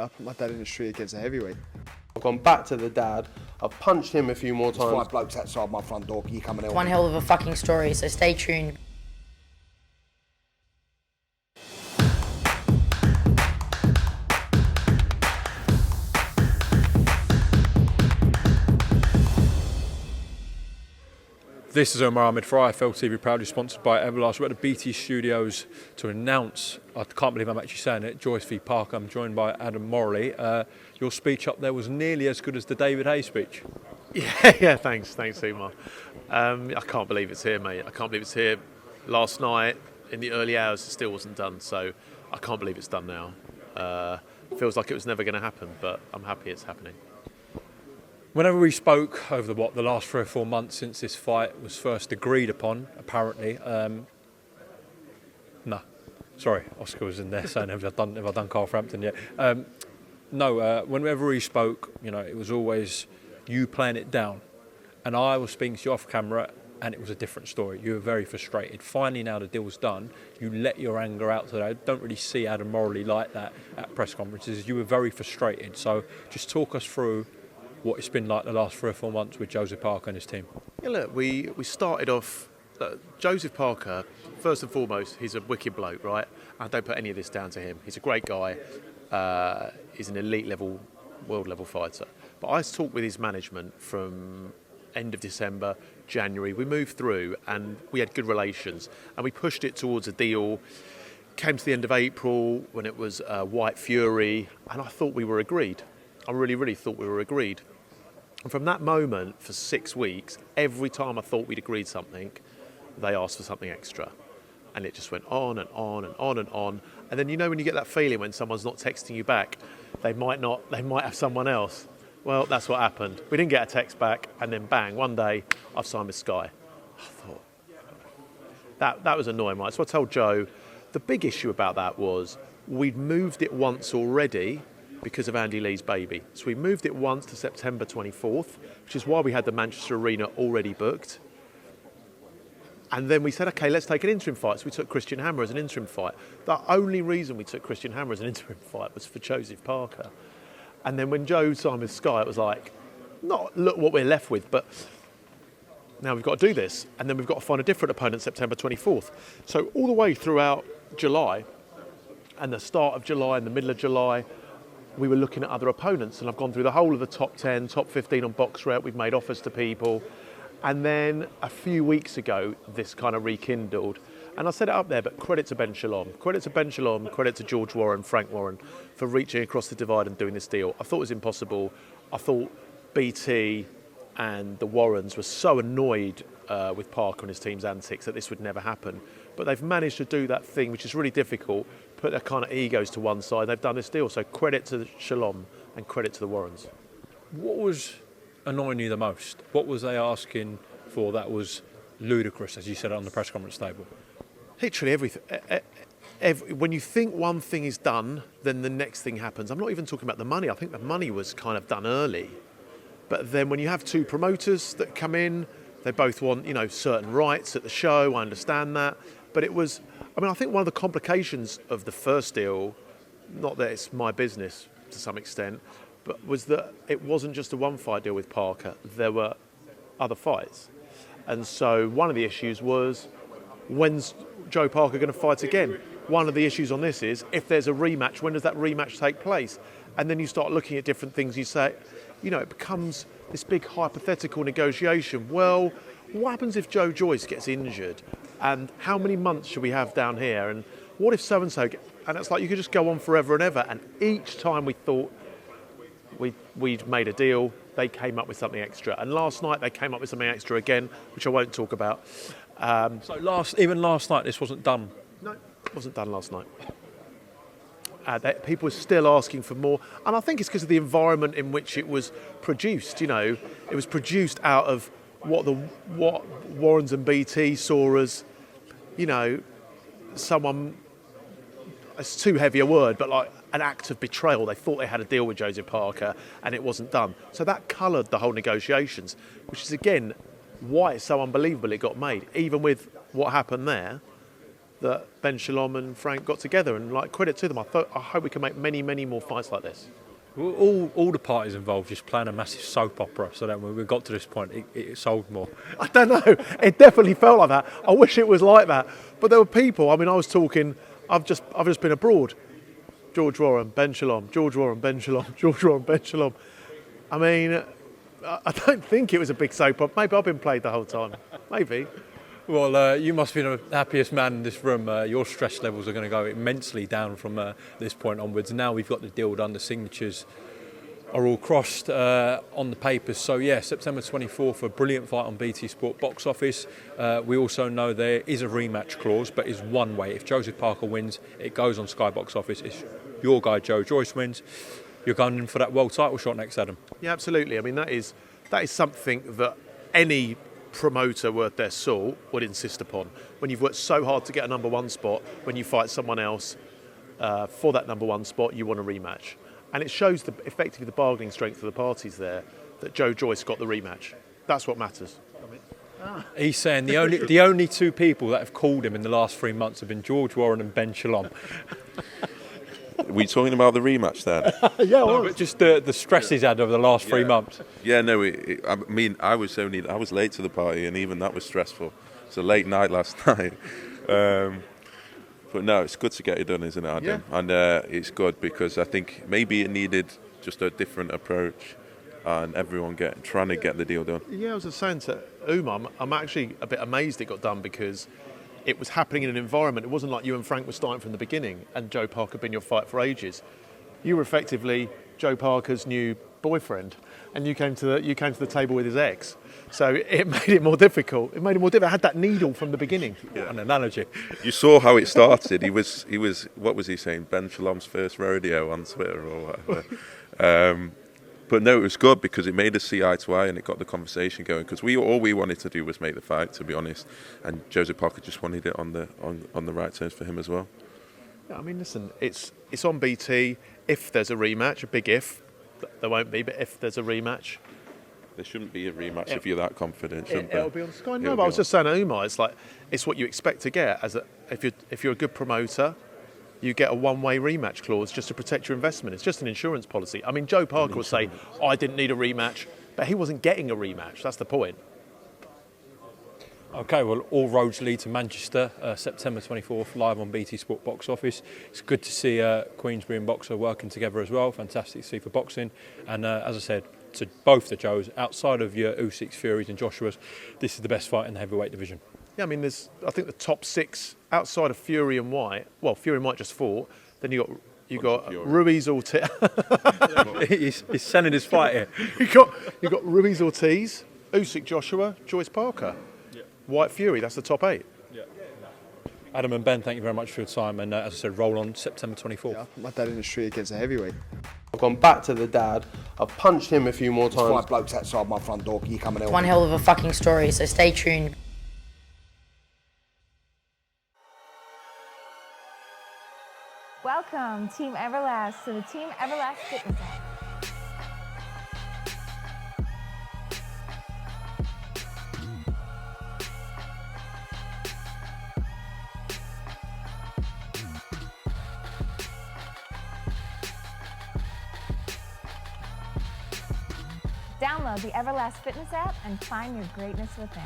I put my dad in the street against a heavyweight. I've gone back to the dad. I've punched him a few more There's times. 5 blokes outside my front door. Can you come and help One me? hell of a fucking story, so stay tuned. This is Omar Ahmed for IFL TV, proudly sponsored by Everlast. We're at the BT Studios to announce, I can't believe I'm actually saying it, JOYCE v Parker. I'm joined by Adam Morallee. Your speech up there was nearly as good as the David Hayes speech. Yeah, thanks, Umar. I can't believe it's here, mate. I can't believe it's here. Last night, in the early hours, it still wasn't done, so I can't believe it's done now. Feels like it was never going to happen, but I'm happy it's happening. Whenever we spoke over the last 3 or 4 months since this fight was first agreed upon, apparently, no, sorry, Oscar was in there saying have I done Carl Frampton yet? Whenever we spoke, it was always you playing it down, and I was speaking to you off camera, and it was a different story. You were very frustrated. Finally, now the deal's done, you let your anger out today. I don't really see Adam Morallee like that at press conferences. You were very frustrated. So just talk us through what it's been like the last 3 or 4 months with Joseph Parker and his team. Yeah, look, we started off. Joseph Parker, first and foremost, he's a wicked bloke, right? I don't put any of this down to him. He's a great guy. He's an elite level, world level fighter. But I talked with his management from end of December, January. We moved through and we had good relations, and we pushed it towards a deal. Came to the end of April when it was White Fury, and I thought we were agreed. I really thought we were agreed. And from that moment, for 6 weeks, every time I thought we'd agreed something, they asked for something extra. And it just went on and on and on and on. And then when you get that feeling when someone's not texting you back, they might have someone else. Well, that's what happened. We didn't get a text back, and then bang, one day, I've signed with Sky. I thought, that was annoying, right? So I told Joe, the big issue about that was we'd moved it once already because of Andy Lee's baby. So we moved it once to September 24th, which is why we had the Manchester Arena already booked. And then we said, okay, let's take an interim fight. So we took Christian Hammer as an interim fight. The only reason we took Christian Hammer as an interim fight was for Joseph Parker. And then when Joe signed with Sky, it was like, not look what we're left with, but now we've got to do this. And then we've got to find a different opponent September 24th. So all the way throughout July and the start of July and the middle of July, we were looking at other opponents. And I've gone through the whole of the top 10, top 15 on BoxRec. We've made offers to people. And then a few weeks ago, this kind of rekindled. And I said it up there, but credit to Ben Shalom. Credit to Ben Shalom, credit to George Warren, Frank Warren, for reaching across the divide and doing this deal. I thought it was impossible. I thought BT and the Warrens were so annoyed with Parker and his team's antics that this would never happen. But they've managed to do that thing, which is really difficult, put their kind of egos to one side. They've done this deal. So credit to Shalom and credit to the Warrens. What was annoying you the most? What was they asking for that was ludicrous, as you said on the press conference table? Literally everything. When you think one thing is done, then the next thing happens. I'm not even talking about the money. I think the money was kind of done early. But then when you have two promoters that come in, they both want, certain rights at the show. I understand that. But I think one of the complications of the first deal, not that it's my business to some extent, but was that it wasn't just a one-fight deal with Parker. There were other fights. And so one of the issues was, when's Joe Parker going to fight again? One of the issues on this is, if there's a rematch, when does that rematch take place? And then you start looking at different things. You say, it becomes this big hypothetical negotiation. Well, what happens if Joe Joyce gets injured? And how many months should we have down here? And what if so-and-so... And it's like you could just go on forever and ever. And each time we thought we'd made a deal, they came up with something extra. And last night they came up with something extra again, which I won't talk about. So last night this wasn't done? No, it wasn't done last night. People were still asking for more. And I think it's because of the environment in which it was produced. It was produced out of what Warrens and BT saw as, someone, it's too heavy a word, but like an act of betrayal. They thought they had a deal with Joseph Parker and it wasn't done. So that coloured the whole negotiations, which is again why it's so unbelievable it got made. Even with what happened there, that Ben Shalom and Frank got together, and like credit to them. I hope we can make many, many more fights like this. All the parties involved just playing a massive soap opera, so that when we got to this point, it sold more. I don't know. It definitely felt like that. I wish it was like that. But there were people. I mean, I was talking. I've just been abroad. George Warren, Ben Shalom, George Warren, Ben Shalom, George Warren, Ben Shalom. I mean, I don't think it was a big soap opera. Maybe I've been played the whole time. Maybe. Well, you must be the happiest man in this room. Your stress levels are going to go immensely down from this point onwards. Now we've got the deal done, the signatures are all crossed on the papers. So yeah, September 24th, a brilliant fight on BT Sport box office. We also know there is a rematch clause, but it's one way. If Joseph Parker wins, it goes on Sky box office. If your guy Joe Joyce wins, you're going in for that world title shot next, Adam. Yeah, absolutely. I mean, that is something that any promoter worth their salt would insist upon. When you've worked so hard to get a number one spot, when you fight someone else for that number one spot, you want a rematch. And it shows effectively the bargaining strength of the parties there that Joe Joyce got the rematch. That's what matters. He's saying the only two people that have called him in the last 3 months have been George Warren and Ben Shalom. Are we talking about the rematch then? Yeah, No, but just the stress he's had over the last 3 months. Yeah, no. I mean, I was late to the party, and even that was stressful. It's a late night last night. But no, it's good to get it done, isn't it, Adam? Yeah. And it's good because I think maybe it needed just a different approach, and everyone trying to get the deal done. Yeah, I was just saying to Uma, I'm actually a bit amazed it got done because it was happening in an environment. It wasn't like you and Frank were starting from the beginning and Joe Parker had been your fight for ages. You were effectively Joe Parker's new boyfriend, and you came to the table with his ex. So it made it more difficult. It had that needle from the beginning. What an analogy. You saw how it started. He was. What was he saying? Ben Shalom's first rodeo on Twitter or whatever. But no, it was good because it made us see eye to eye and it got the conversation going. Because all we wanted to do was make the fight, to be honest. And Joseph Parker just wanted it on the right terms for him as well. Yeah, I mean, listen, it's on BT. If there's a rematch, a big if, there won't be, but if there's a rematch, There shouldn't be a rematch if you're that confident, shouldn't there? it'll be on Sky. No, but I was just saying to Umar, it's what you expect to get if you're a good promoter. You get a one-way rematch clause just to protect your investment. It's just an insurance policy. I mean, Joe Parker will say, I didn't need a rematch, but he wasn't getting a rematch. That's the point. Okay, well, all roads lead to Manchester, September 24th, live on BT Sport box office. It's good to see Queensbury and Boxer working together as well. Fantastic to see for boxing. And as I said, to both the Joes, outside of your Usyks, Furies and Joshua's, this is the best fight in the heavyweight division. Yeah, I mean, I think the top six outside of Fury and White. Well, Fury and White just fought. Then you got Ruiz Ortiz. he's selling his fight here. you got Ruiz Ortiz, Usyk, Joshua, Joyce Parker, White Fury. That's the top eight. Adam and Ben, thank you very much for your time. And as I said, roll on September 24th. Yeah, my dad in the street against a heavyweight. I've gone back to the dad. I've punched him a few more times. 5 blokes outside my front door. Can you come and help One me? hell of a fucking story, so stay tuned. Welcome, Team Everlast, to the Team Everlast Fitness app. Download the Everlast Fitness app and find your greatness within.